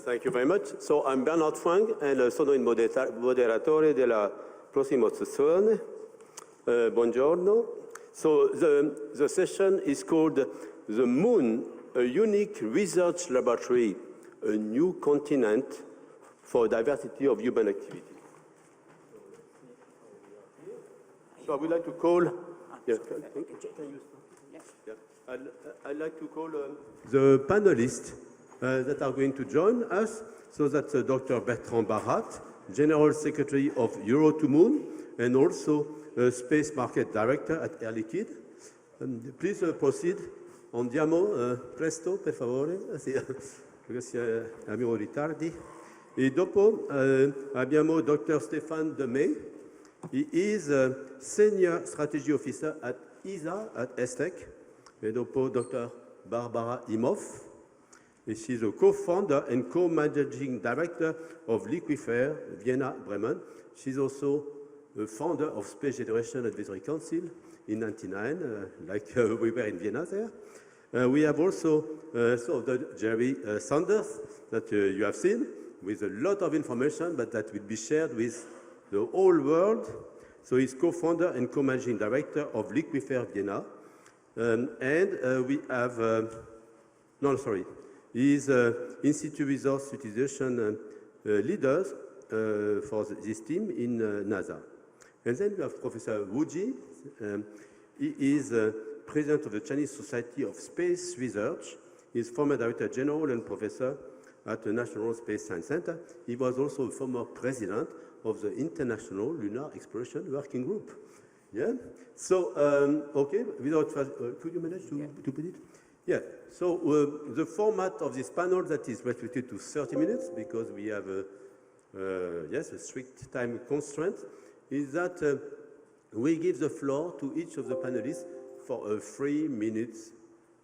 Thank you very much. So I'm Bernard Foing e sono il moderatore della prossima sessione. Buongiorno. So the session is called The Moon, a Unique Research Laboratory, a New Continent for Diversity of Human Activity. So I would like to call... Yeah, I'd like to call the panelists that are going to join us. So that's Dr. Bertrand Barat, General Secretary of Euro2Moon, and also Space Market Director at Air Liquide. Please proceed. Andiamo, presto, per favore, perché abbiamo ritardi. E dopo abbiamo Dr. Stéphane Demey. He is a Senior Strategy Officer at ESA, at ESTEC. E dopo Dr. Barbara Imhoff. She's a co-founder and co-managing director of Liquifair, Vienna, Bremen. She's also a founder of Space Generation Advisory Council in 1999, like we were in Vienna there. We have also Jerry Sanders that you have seen with a lot of information, but that will be shared with the whole world. So he's co-founder and co-managing director of Liquifair, Vienna. We have, He's Institute Resource Utilization leaders for this team in NASA. And then we have Professor Wu Ji. He is president of the Chinese Society of Space Research. He's former director general and professor at the National Space Science Center. He was also a former president of the International Lunar Exploration Working Group. Yeah. So, okay, without could you manage to put it? Yeah, so the format of this panel that is restricted to 30 minutes because we have a strict time constraint is that we give the floor to each of the panelists for 3 minutes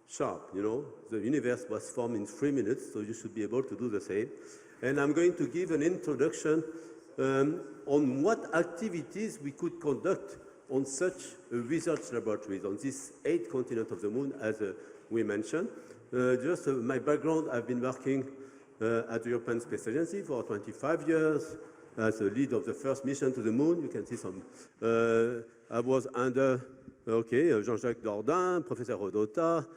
sharp. You know, the universe was formed in 3 minutes, so you should be able to do the same. And I'm going to give an introduction on what activities we could conduct on such research laboratories on this 8th continent of the moon as we mentioned. Just my background, I've been working at the European Space Agency for 25 years as a lead of the first mission to the moon. You can see some, I was under, Jean-Jacques Dordain, Professor Rodota,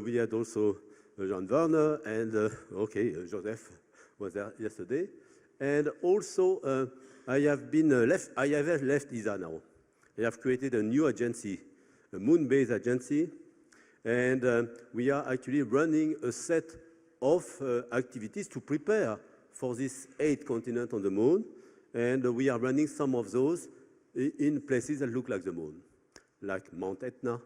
we had also Jean Werner, and Joseph was there yesterday. And also, I have left ESA now. I have created a new agency, a moon-based agency, and we are actually running a set of activities to prepare for this 8th continent on the moon. And we are running some of those in places that look like the moon, like Mount Etna.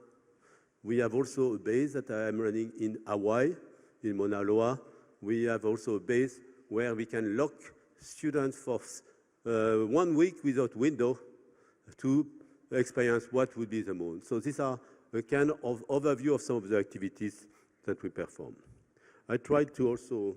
We have also a base that I am running in Hawaii, in Mauna Loa. We have also a base where we can lock students for 1 week without window to experience what would be the moon. So these are a kind of overview of some of the activities that we perform. I tried to also...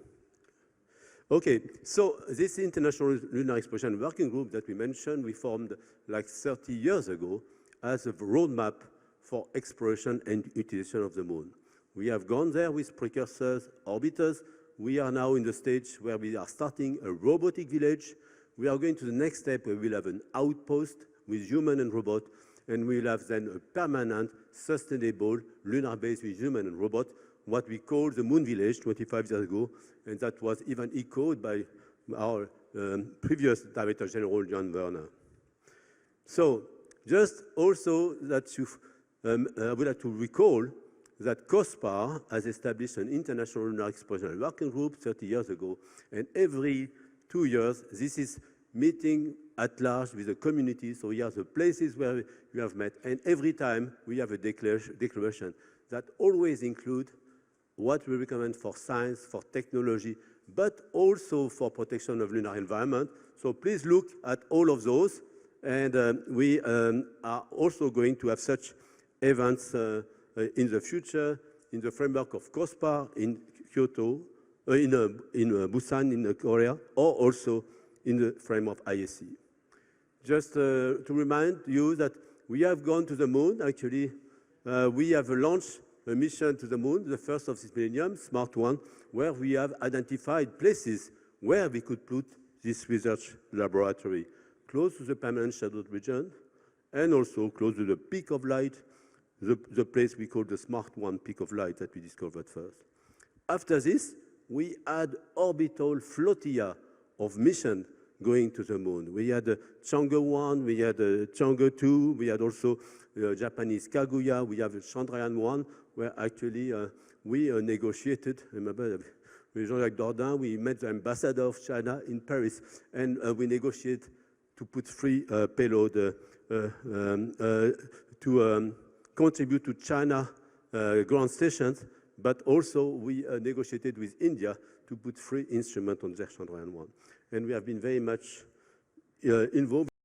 Okay, so this International Lunar Exploration Working Group that we mentioned, we formed like 30 years ago as a roadmap for exploration and utilization of the moon. We have gone there with precursors, orbiters. We are now in the stage where we are starting a robotic village. We are going to the next step where we'll have an outpost with human and robot, and we'll have then a permanent, sustainable lunar base with human and robot, what we call the Moon Village 25 years ago, and that was even echoed by our previous Director General, John Werner. So, just also that I would like to recall that COSPAR has established an International Lunar Exploration Working Group 30 years ago, and every 2 years, this is meeting at large with the community. So we have the places where we have met, and every time we have a declaration that always include what we recommend for science, for technology, but also for protection of lunar environment. So please look at all of those, and we are also going to have such events in the future in the framework of COSPAR in Kyoto, in Busan in Korea, or also in the frame of ISC. Just to remind you that we have gone to the moon. Actually, we have launched a mission to the moon, the first of this millennium, smart one, where we have identified places where we could put this research laboratory, close to the permanent shadowed region, and also close to the peak of light, the place we call the smart one peak of light that we discovered first. After this, we had orbital flotilla of missions going to the moon. We had Chang'e 1, we had Chang'e 2, we had also Japanese Kaguya, we have Chandrayaan 1, where actually we negotiated, remember, with Jean-Jacques Dordain, we met the ambassador of China in Paris, and we negotiated to put free payload to contribute to China ground stations, but also we negotiated with India to put free instrument on their Chandrayaan 1. And we have been very much involved